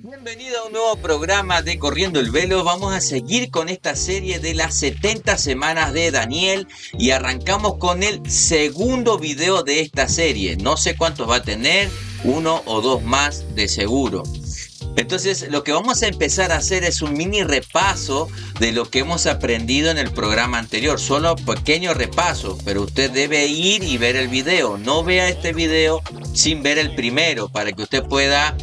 Bienvenido a un nuevo programa de Corriendo el Velo. Vamos a seguir con esta serie de las 70 semanas de Daniel y arrancamos con el segundo video de esta serie. No sé cuántos va a tener, uno o dos más de seguro. Entonces lo que vamos a empezar a hacer es un mini repaso de lo que hemos aprendido en el programa anterior. Solo pequeño repaso, pero usted debe ir y ver el video. No vea este video sin ver el primero para que usted pueda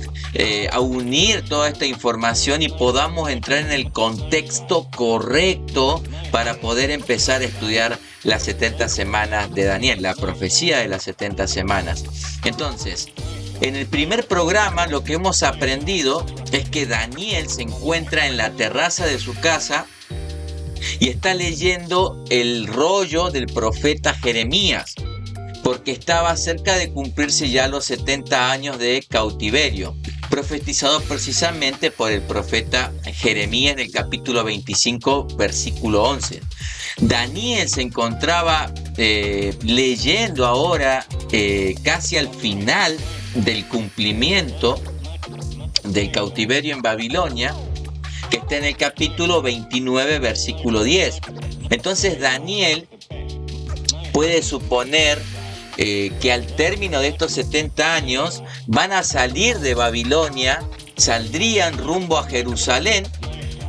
unir toda esta información y podamos entrar en el contexto correcto para poder empezar a estudiar las 70 semanas de Daniel, la profecía de las 70 semanas. Entonces, en el primer programa lo que hemos aprendido es que Daniel se encuentra en la terraza de su casa y está leyendo el rollo del profeta Jeremías, porque estaba cerca de cumplirse ya los 70 años de cautiverio, profetizado precisamente por el profeta Jeremías en el capítulo 25, versículo 11. Daniel se encontraba leyendo ahora casi al final del cumplimiento del cautiverio en Babilonia, que está en el capítulo 29, versículo 10. Entonces Daniel puede suponer que al término de estos 70 años van a salir de Babilonia, saldrían rumbo a Jerusalén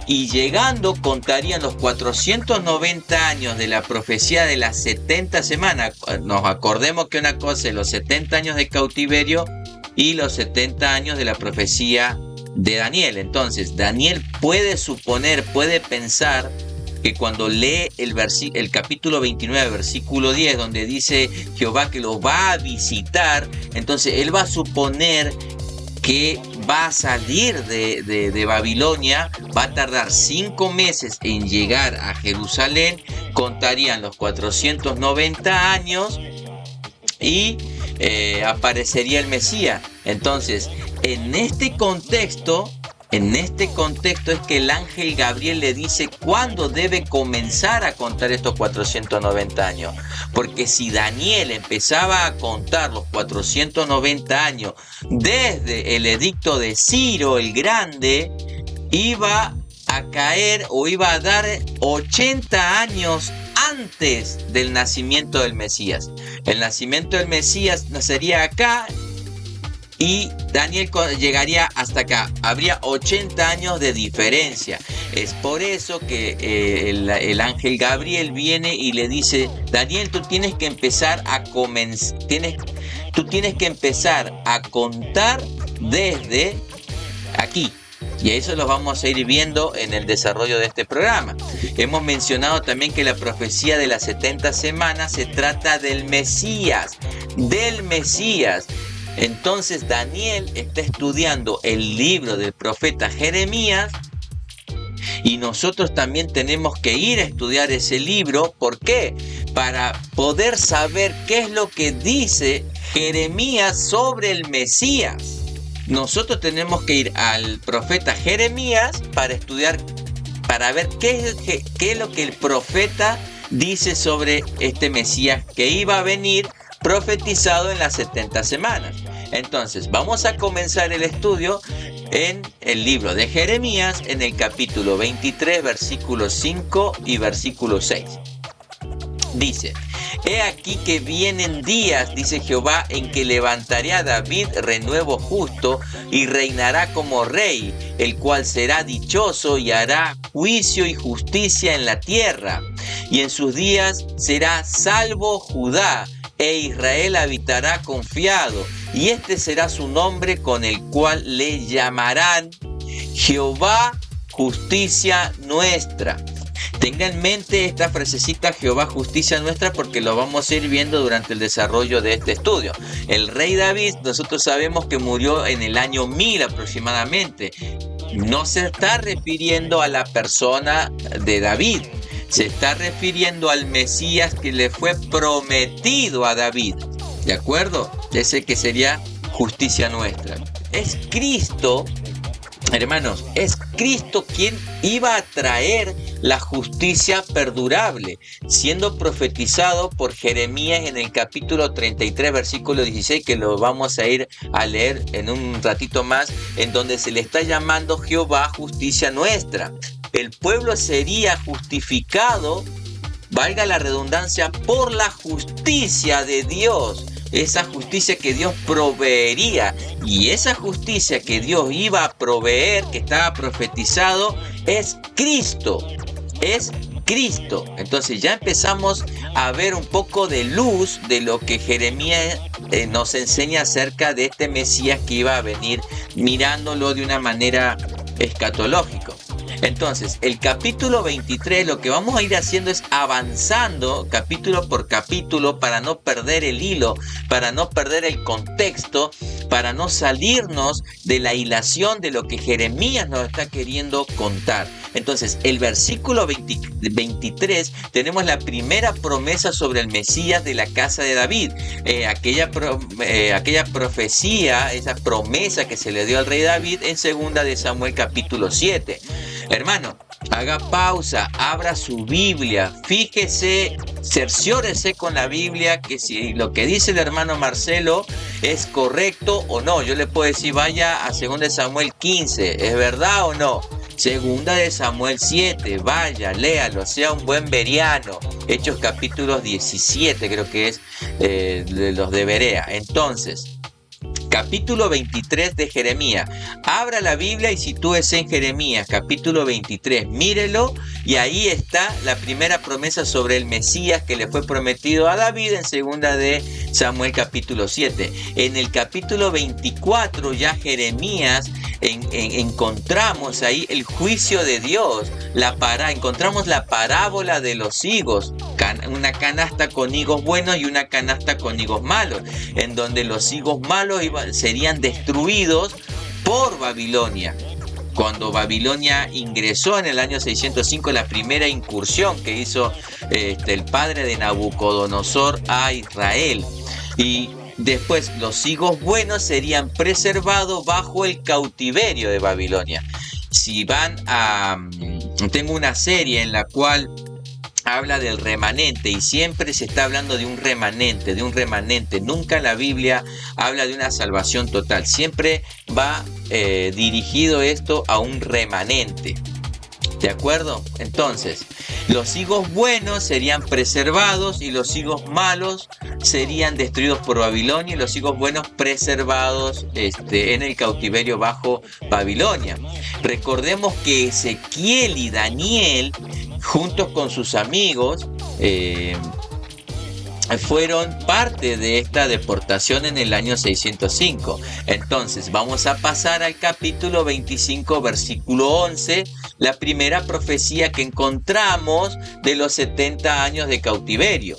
y llegando contarían los 490 años de la profecía de las 70 semanas. Nos acordemos que una cosa es los 70 años de cautiverio y los 70 años de la profecía de Daniel. Entonces Daniel puede suponer, puede pensar que cuando lee el capítulo 29, versículo 10, donde dice Jehová que lo va a visitar, entonces él va a suponer que va a salir de Babilonia, va a tardar 5 meses en llegar a Jerusalén, contarían los 490 años y aparecería el Mesías. Entonces, en este contexto es que el ángel Gabriel le dice cuándo debe comenzar a contar estos 490 años. Porque si Daniel empezaba a contar los 490 años desde el edicto de Ciro el Grande, iba a caer o iba a dar 80 años antes del nacimiento del Mesías. El nacimiento del Mesías nacería acá y Daniel llegaría hasta acá. Habría 80 años de diferencia. Es por eso que el ángel Gabriel viene y le dice: Daniel, tú tienes que empezar a contar desde aquí. Y eso lo vamos a ir viendo en el desarrollo de este programa. Hemos mencionado también que la profecía de las 70 semanas se trata del Mesías. Entonces Daniel está estudiando el libro del profeta Jeremías y nosotros también tenemos que ir a estudiar ese libro. ¿Por qué? Para poder saber qué es lo que dice Jeremías sobre el Mesías. Nosotros tenemos que ir al profeta Jeremías para estudiar, para ver qué es lo que el profeta dice sobre este Mesías que iba a venir profetizado en las 70 semanas. Entonces vamos a comenzar el estudio en el libro de Jeremías, en el capítulo 23, versículos 5 y versículo 6. Dice: He aquí que vienen días, dice Jehová, en que levantaré a David renuevo justo y reinará como rey, el cual será dichoso y hará juicio y justicia en la tierra. Y en sus días será salvo Judá, e Israel habitará confiado, y este será su nombre con el cual le llamarán Jehová justicia nuestra. Tenga en mente esta frasecita, Jehová justicia nuestra, porque lo vamos a ir viendo durante el desarrollo de este estudio. El rey David, nosotros sabemos que murió en el año 1000 aproximadamente. No se está refiriendo a la persona de David, se está refiriendo al Mesías que le fue prometido a David. ¿De acuerdo? Ese que sería justicia nuestra. Es Cristo, hermanos, es Cristo quien iba a traer la justicia perdurable, siendo profetizado por Jeremías en el capítulo 33, versículo 16, que lo vamos a ir a leer en un ratito más, en donde se le está llamando Jehová justicia nuestra. El pueblo sería justificado, valga la redundancia, por la justicia de Dios. Esa justicia que Dios proveería, y esa justicia que Dios iba a proveer, que estaba profetizado, es Cristo. Es Cristo. Entonces ya empezamos a ver un poco de luz de lo que Jeremías nos enseña acerca de este Mesías que iba a venir, mirándolo de una manera escatológica. Entonces, el capítulo 23, lo que vamos a ir haciendo es avanzando capítulo por capítulo para no perder el hilo, para no perder el contexto, para no salirnos de la hilación de lo que Jeremías nos está queriendo contar. Entonces, el versículo 23 tenemos la primera promesa sobre el Mesías de la casa de David. Aquella profecía, esa promesa que se le dio al rey David en 2 de Samuel capítulo 7. Hermano, haga pausa, abra su Biblia, fíjese, cerciórese con la Biblia que si lo que dice el hermano Marcelo es correcto o no. Yo le puedo decir, vaya a 2 de Samuel 15, ¿es verdad o no? 2 de Samuel 7, vaya, léalo, sea un buen bereano. Hechos capítulos 17, creo que es de los de Berea. Entonces, capítulo 23 de Jeremías. Abra la Biblia y sitúese en Jeremías, capítulo 23. Mírelo y ahí está la primera promesa sobre el Mesías que le fue prometido a David en 2 de Samuel, capítulo 7. En el capítulo 24 ya Jeremías encontramos ahí el juicio de Dios. Encontramos la parábola de los higos. Una canasta con higos buenos y una canasta con higos malos, en donde los higos malos serían destruidos por Babilonia. Cuando Babilonia ingresó en el año 605, la primera incursión que hizo el padre de Nabucodonosor a Israel. Y después los higos buenos serían preservados bajo el cautiverio de Babilonia. Si van a... Tengo una serie en la cual habla del remanente y siempre se está hablando de un remanente. Nunca la Biblia habla de una salvación total. Siempre va dirigido esto a un remanente. ¿De acuerdo? Entonces, los higos buenos serían preservados y los higos malos serían destruidos por Babilonia, y los higos buenos preservados en el cautiverio bajo Babilonia. Recordemos que Ezequiel y Daniel, juntos con sus amigos, fueron parte de esta deportación en el año 605. Entonces vamos a pasar al capítulo 25, versículo 11, la primera profecía que encontramos de los 70 años de cautiverio.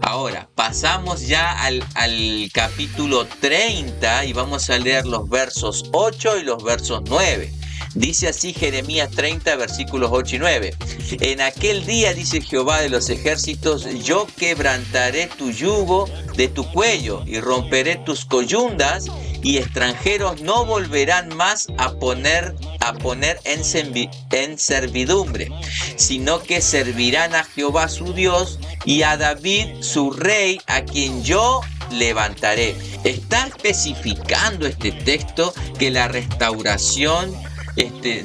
Ahora pasamos ya al capítulo 30 y vamos a leer los versos 8 y los versos 9. Dice así Jeremías 30, versículos 8 y 9. En aquel día, dice Jehová de los ejércitos, yo quebrantaré tu yugo de tu cuello y romperé tus coyundas, y extranjeros no volverán más a poner en servidumbre, sino que servirán a Jehová su Dios y a David su rey, a quien yo levantaré. Está especificando este texto que la restauración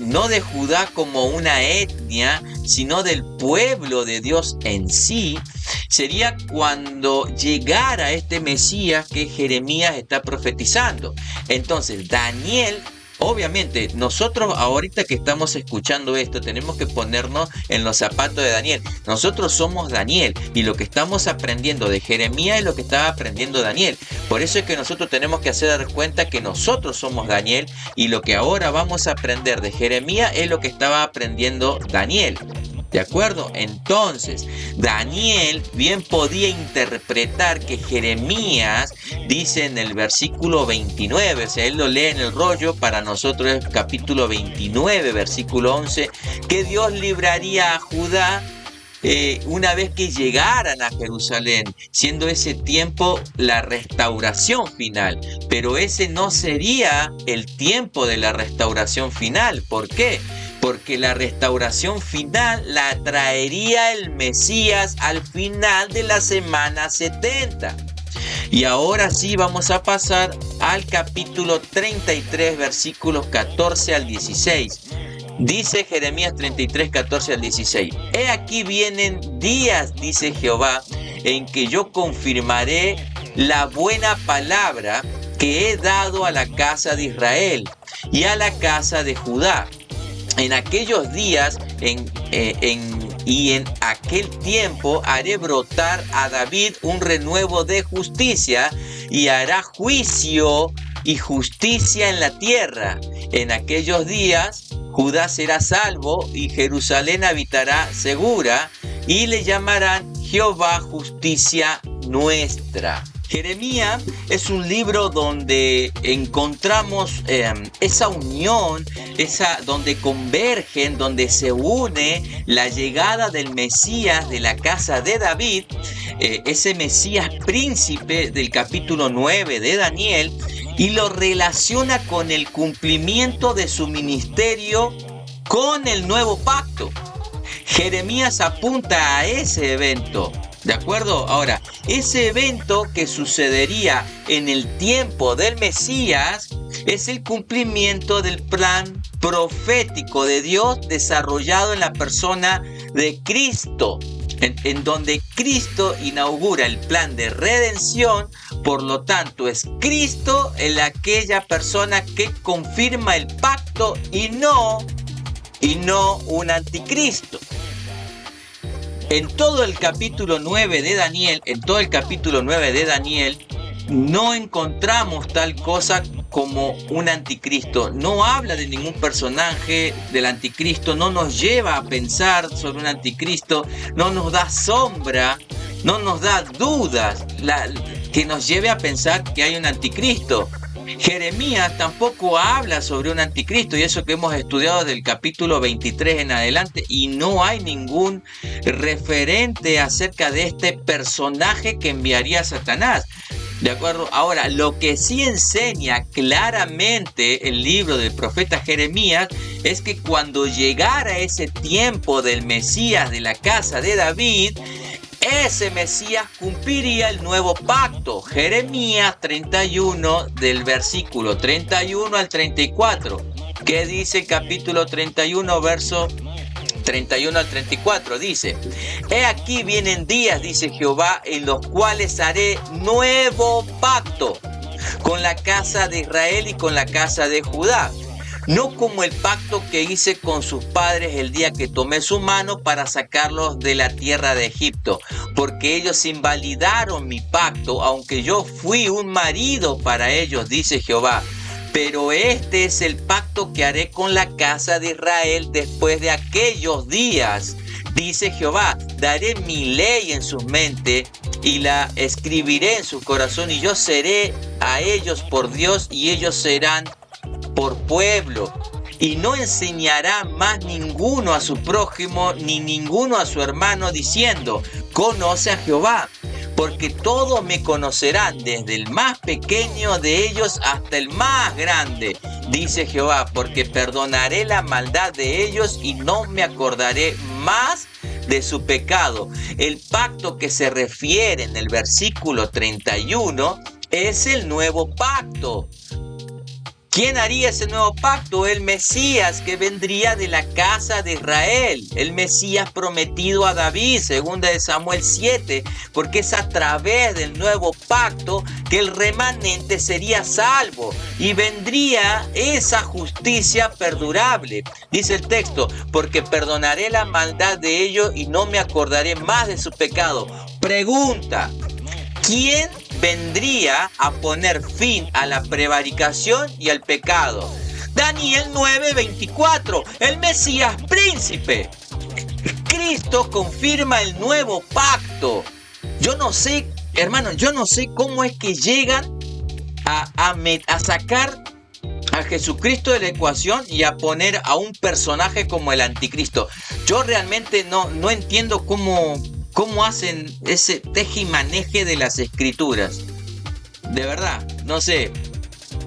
no de Judá como una etnia, sino del pueblo de Dios en sí, sería cuando llegara este Mesías que Jeremías está profetizando. Entonces, Daniel, obviamente, nosotros ahorita que estamos escuchando esto, tenemos que ponernos en los zapatos de Daniel. Nosotros somos Daniel y lo que estamos aprendiendo de Jeremías es lo que estaba aprendiendo Daniel. Por eso es que nosotros tenemos que hacer cuenta que nosotros somos Daniel y lo que ahora vamos a aprender de Jeremías es lo que estaba aprendiendo Daniel. ¿De acuerdo? Entonces, Daniel bien podía interpretar que Jeremías dice en el versículo 29, o sea, él lo lee en el rollo, para nosotros es capítulo 29, versículo 11, que Dios libraría a Judá una vez que llegaran a Jerusalén, siendo ese tiempo la restauración final. Pero ese no sería el tiempo de la restauración final. ¿Por qué? porque la restauración final la traería el Mesías al final de la semana 70. Y ahora sí vamos a pasar al capítulo 33, versículos 14 al 16. Dice Jeremías 33, 14 al 16. He aquí vienen días, dice Jehová, en que yo confirmaré la buena palabra que he dado a la casa de Israel y a la casa de Judá. En aquellos días y en aquel tiempo haré brotar a David un renuevo de justicia y hará juicio y justicia en la tierra. En aquellos días Judá será salvo y Jerusalén habitará segura y le llamarán Jehová justicia nuestra. Jeremías es un libro donde encontramos esa unión, donde convergen, donde se une la llegada del Mesías de la casa de David, ese Mesías príncipe del capítulo 9 de Daniel, y lo relaciona con el cumplimiento de su ministerio con el nuevo pacto. Jeremías apunta a ese evento. ¿De acuerdo? Ahora, ese evento que sucedería en el tiempo del Mesías es el cumplimiento del plan profético de Dios desarrollado en la persona de Cristo, en donde Cristo inaugura el plan de redención. Por lo tanto, es Cristo aquella persona que confirma el pacto y no un anticristo. En todo el capítulo 9 de Daniel, no encontramos tal cosa como un anticristo. No habla de ningún personaje del anticristo, no nos lleva a pensar sobre un anticristo, no nos da sombra, no nos da dudas que nos lleve a pensar que hay un anticristo. Jeremías tampoco habla sobre un anticristo, y eso que hemos estudiado del capítulo 23 en adelante, y no hay ningún referente acerca de este personaje que enviaría a Satanás. ¿De acuerdo? Ahora, lo que sí enseña claramente el libro del profeta Jeremías es que cuando llegara ese tiempo del Mesías de la casa de David, ese Mesías cumpliría el nuevo pacto. Jeremías 31, del versículo 31 al 34. ¿Qué dice el capítulo 31, verso 31 al 34? Dice: He aquí vienen días, dice Jehová, en los cuales haré nuevo pacto con la casa de Israel y con la casa de Judá. No como el pacto que hice con sus padres el día que tomé su mano para sacarlos de la tierra de Egipto, porque ellos invalidaron mi pacto, aunque yo fui un marido para ellos, dice Jehová. Pero este es el pacto que haré con la casa de Israel después de aquellos días, dice Jehová. Daré mi ley en su mente y la escribiré en su corazón, y yo seré a ellos por Dios y ellos serán por pueblo. Y no enseñará más ninguno a su prójimo ni ninguno a su hermano diciendo: conoce a Jehová, porque todos me conocerán, desde el más pequeño de ellos hasta el más grande, dice Jehová, porque perdonaré la maldad de ellos y no me acordaré más de su pecado. El pacto que se refiere en el versículo 31 es el nuevo pacto. ¿Quién haría ese nuevo pacto? El Mesías que vendría de la casa de Israel, el Mesías prometido a David, 2 de Samuel 7, porque es a través del nuevo pacto que el remanente sería salvo y vendría esa justicia perdurable. Dice el texto: porque perdonaré la maldad de ellos y no me acordaré más de su pecado. Pregunta: ¿quién vendría a poner fin a la prevaricación y al pecado? Daniel 9:24, el Mesías príncipe. Cristo confirma el nuevo pacto. Yo no sé, hermano, cómo es que llegan a sacar a Jesucristo de la ecuación y a poner a un personaje como el anticristo. Yo realmente no entiendo cómo hacen ese tejimaneje de las escrituras. De verdad, no sé.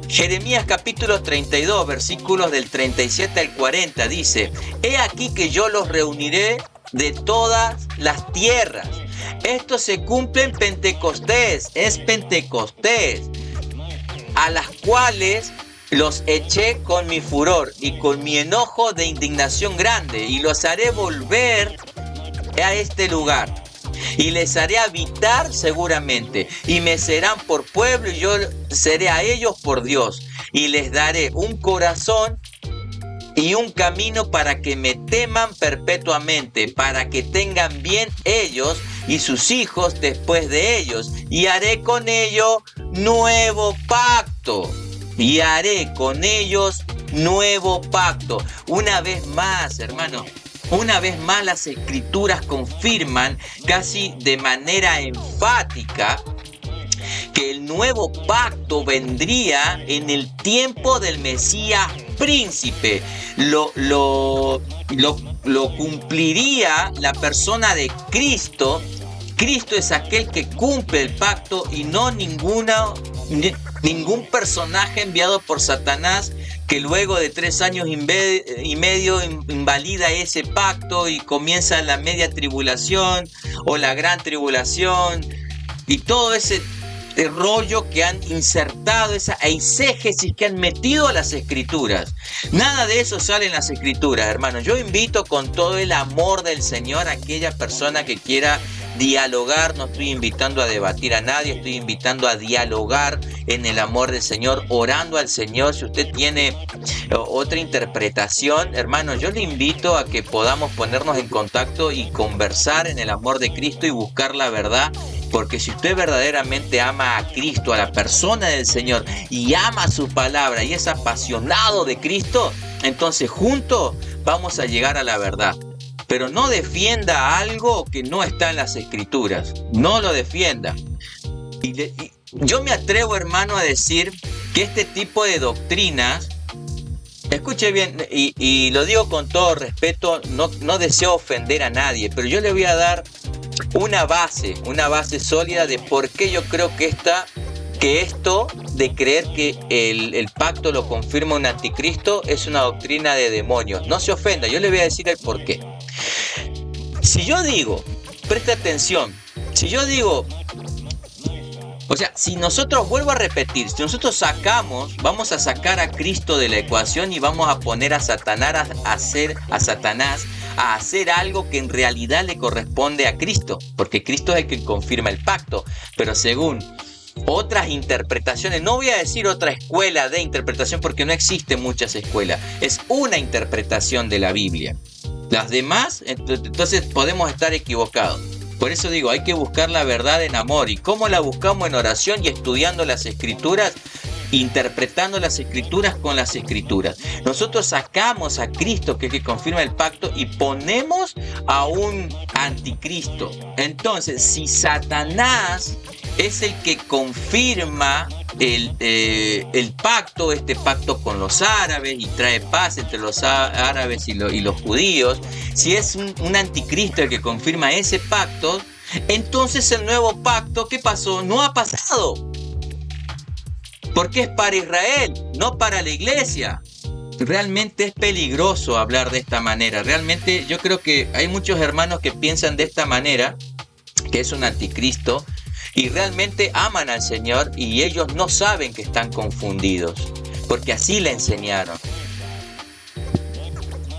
Jeremías capítulo 32, versículos del 37 al 40 dice: He aquí que yo los reuniré de todas las tierras. Esto se cumple en Pentecostés, es Pentecostés, a las cuales los eché con mi furor y con mi enojo de indignación grande, y los haré volver a este lugar, y les haré habitar seguramente, y me serán por pueblo, y yo seré a ellos por Dios, y les daré un corazón y un camino para que me teman perpetuamente, para que tengan bien ellos y sus hijos después de ellos, y haré con ellos nuevo pacto. Y haré con ellos nuevo pacto. Una vez más, hermano, una vez más las Escrituras confirman casi de manera enfática que el nuevo pacto vendría en el tiempo del Mesías príncipe. Lo cumpliría la persona de Cristo. Cristo es aquel que cumple el pacto y no ningún personaje enviado por Satanás, que luego de 3 años y medio invalida ese pacto y comienza la media tribulación o la gran tribulación y todo ese rollo que han insertado, esa eisegesis que han metido a las Escrituras. Nada de eso sale en las Escrituras, hermanos. Yo invito con todo el amor del Señor a aquella persona que quiera dialogar. No estoy invitando a debatir a nadie, estoy invitando a dialogar en el amor del Señor, orando al Señor. Si usted tiene otra interpretación, hermano, yo le invito a que podamos ponernos en contacto y conversar en el amor de Cristo y buscar la verdad. Porque si usted verdaderamente ama a Cristo, a la persona del Señor, y ama su palabra y es apasionado de Cristo, entonces juntos vamos a llegar a la verdad. Pero no defienda algo que no está en las Escrituras. No lo defienda. Y yo me atrevo, hermano, a decir que este tipo de doctrinas, escuche bien, y lo digo con todo respeto, no deseo ofender a nadie, pero yo le voy a dar una base sólida de por qué yo creo que esto de creer que el pacto lo confirma un anticristo es una doctrina de demonios. No se ofenda, yo le voy a decir el por qué. Si yo digo, preste atención, si nosotros, vuelvo a repetir, si nosotros vamos a sacar a Cristo de la ecuación y vamos a poner a Satanás a hacer algo que en realidad le corresponde a Cristo, porque Cristo es el que confirma el pacto, pero según otras interpretaciones, no voy a decir otra escuela de interpretación porque no existen muchas escuelas, es una interpretación de la Biblia. Las demás, entonces podemos estar equivocados. Por eso digo, hay que buscar la verdad en amor. ¿Y cómo la buscamos? En oración y estudiando las Escrituras, interpretando las Escrituras con las Escrituras. Nosotros sacamos a Cristo, que es el que confirma el pacto, y ponemos a un anticristo. Entonces, si Satanás es el que confirma el pacto, este pacto con los árabes, y trae paz entre los árabes y los judíos, si es un anticristo el que confirma ese pacto, entonces el nuevo pacto, ¿qué pasó? No ha pasado. Porque es para Israel, no para la iglesia. Realmente es peligroso hablar de esta manera. Realmente yo creo que hay muchos hermanos que piensan de esta manera, que es un anticristo, y realmente aman al Señor y ellos no saben que están confundidos, porque así le enseñaron.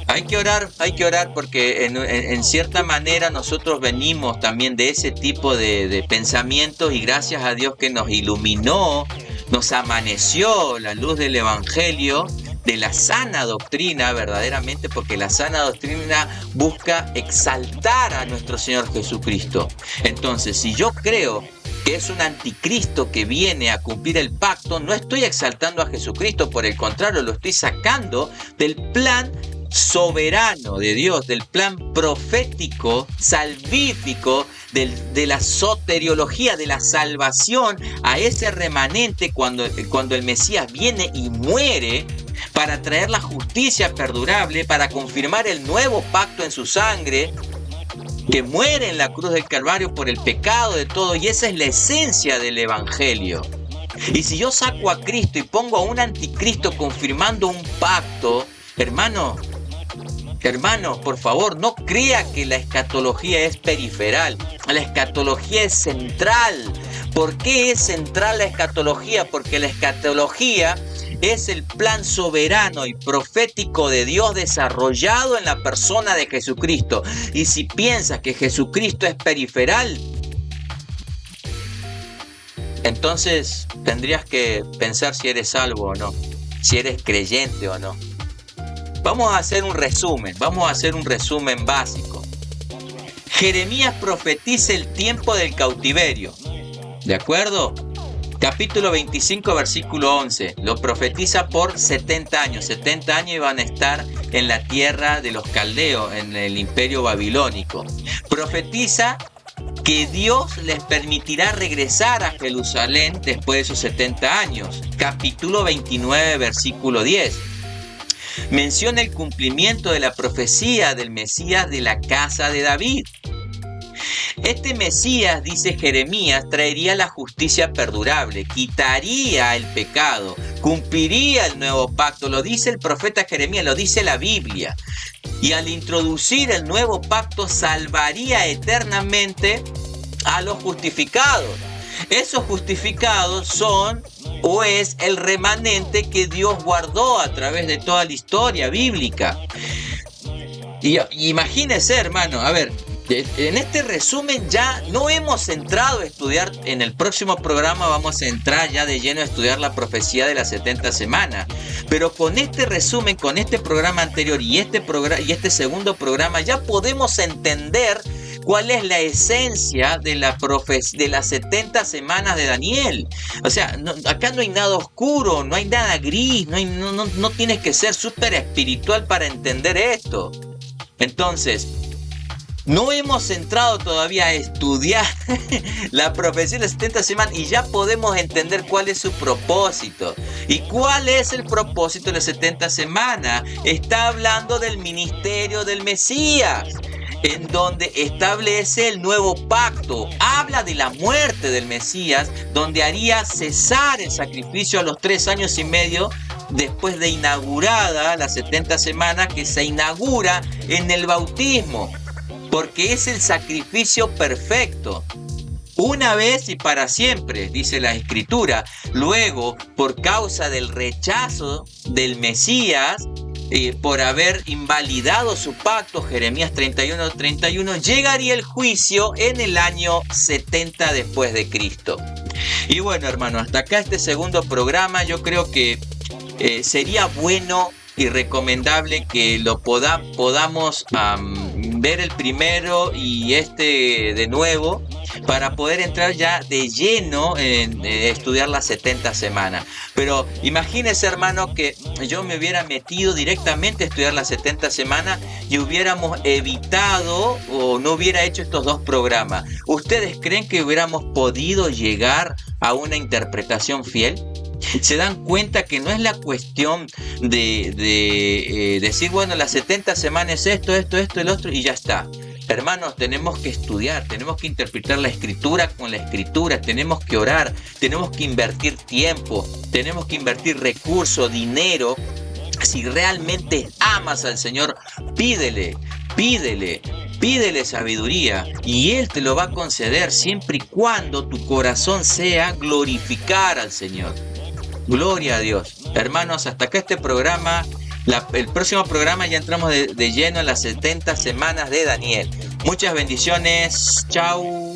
Hay que orar porque en cierta manera nosotros venimos también de ese tipo de pensamientos, y gracias a Dios que nos iluminó, nos amaneció la luz del Evangelio, de la sana doctrina verdaderamente, porque la sana doctrina busca exaltar a nuestro Señor Jesucristo. Entonces, si yo creo que es un anticristo que viene a cumplir el pacto, no estoy exaltando a Jesucristo, por el contrario, lo estoy sacando del plan soberano de Dios, del plan profético, salvífico, de la soteriología, de la salvación a ese remanente cuando el Mesías viene y muere para traer la justicia perdurable, para confirmar el nuevo pacto en su sangre, que muere en la cruz del Calvario por el pecado de todo, y esa es la esencia del Evangelio. Y si yo saco a Cristo y pongo a un anticristo confirmando un pacto, hermano, por favor, no crea que la escatología es periferal. La escatología es central. ¿Por qué es central la escatología? Porque la escatología es el plan soberano y profético de Dios desarrollado en la persona de Jesucristo. Y si piensas que Jesucristo es periferal, entonces tendrías que pensar si eres salvo o no, si eres creyente o no. Vamos a hacer un resumen básico. Jeremías profetiza el tiempo del cautiverio, ¿de acuerdo? Capítulo 25, versículo 11, lo profetiza por 70 años. 70 años iban a estar en la tierra de los caldeos, en el imperio babilónico. Profetiza que Dios les permitirá regresar a Jerusalén después de esos 70 años. Capítulo 29, versículo 10. Menciona el cumplimiento de la profecía del Mesías de la casa de David. Este Mesías, dice Jeremías, traería la justicia perdurable, quitaría el pecado, cumpliría el nuevo pacto. Lo dice el profeta Jeremías, lo dice la Biblia. Y al introducir el nuevo pacto, salvaría eternamente a los justificados. Esos justificados son o es el remanente que Dios guardó a través de toda la historia bíblica. Y imagínese, hermano, a ver, en este resumen ya no hemos entrado a estudiar. En el próximo programa vamos a entrar ya de lleno a estudiar la profecía de las 70 semanas. Pero con este resumen, con este programa anterior y este segundo programa, ya podemos entender cuál es la esencia de de las 70 semanas de Daniel. O sea, acá no hay nada oscuro, no hay nada gris, no tienes que ser súper espiritual para entender esto. Entonces, no hemos entrado todavía a estudiar la profecía de las 70 semanas y ya podemos entender cuál es su propósito. ¿Y cuál es el propósito de las 70 semanas? Está hablando del ministerio del Mesías, en donde establece el nuevo pacto. Habla de la muerte del Mesías, donde haría cesar el sacrificio a los 3 años y medio después de inaugurada las 70 semanas, que se inaugura en el bautismo, porque es el sacrificio perfecto. Una vez y para siempre, dice la Escritura. Luego, por causa del rechazo del Mesías, por haber invalidado su pacto, Jeremías 31, llegaría el juicio en el año 70 después de Cristo. Y bueno, hermano, hasta acá este segundo programa. Yo creo que sería bueno y recomendable que lo podamos ver el primero y de nuevo, para poder entrar ya de lleno en estudiar las 70 semanas. Pero imagínese, hermano, que yo me hubiera metido directamente a estudiar las 70 semanas y hubiéramos evitado o no hubiera hecho estos 2 programas. ¿Ustedes creen que hubiéramos podido llegar a una interpretación fiel? ¿Se dan cuenta que no es la cuestión de decir, bueno, las 70 semanas es esto, el otro y ya está? Hermanos, tenemos que estudiar, tenemos que interpretar la Escritura con la Escritura, tenemos que orar, tenemos que invertir tiempo, tenemos que invertir recursos, dinero. Si realmente amas al Señor, pídele sabiduría y Él te lo va a conceder, siempre y cuando tu corazón sea glorificar al Señor. Gloria a Dios. Hermanos, hasta acá este programa. El próximo programa ya entramos de lleno en las 70 semanas de Daniel. Muchas bendiciones. Chau.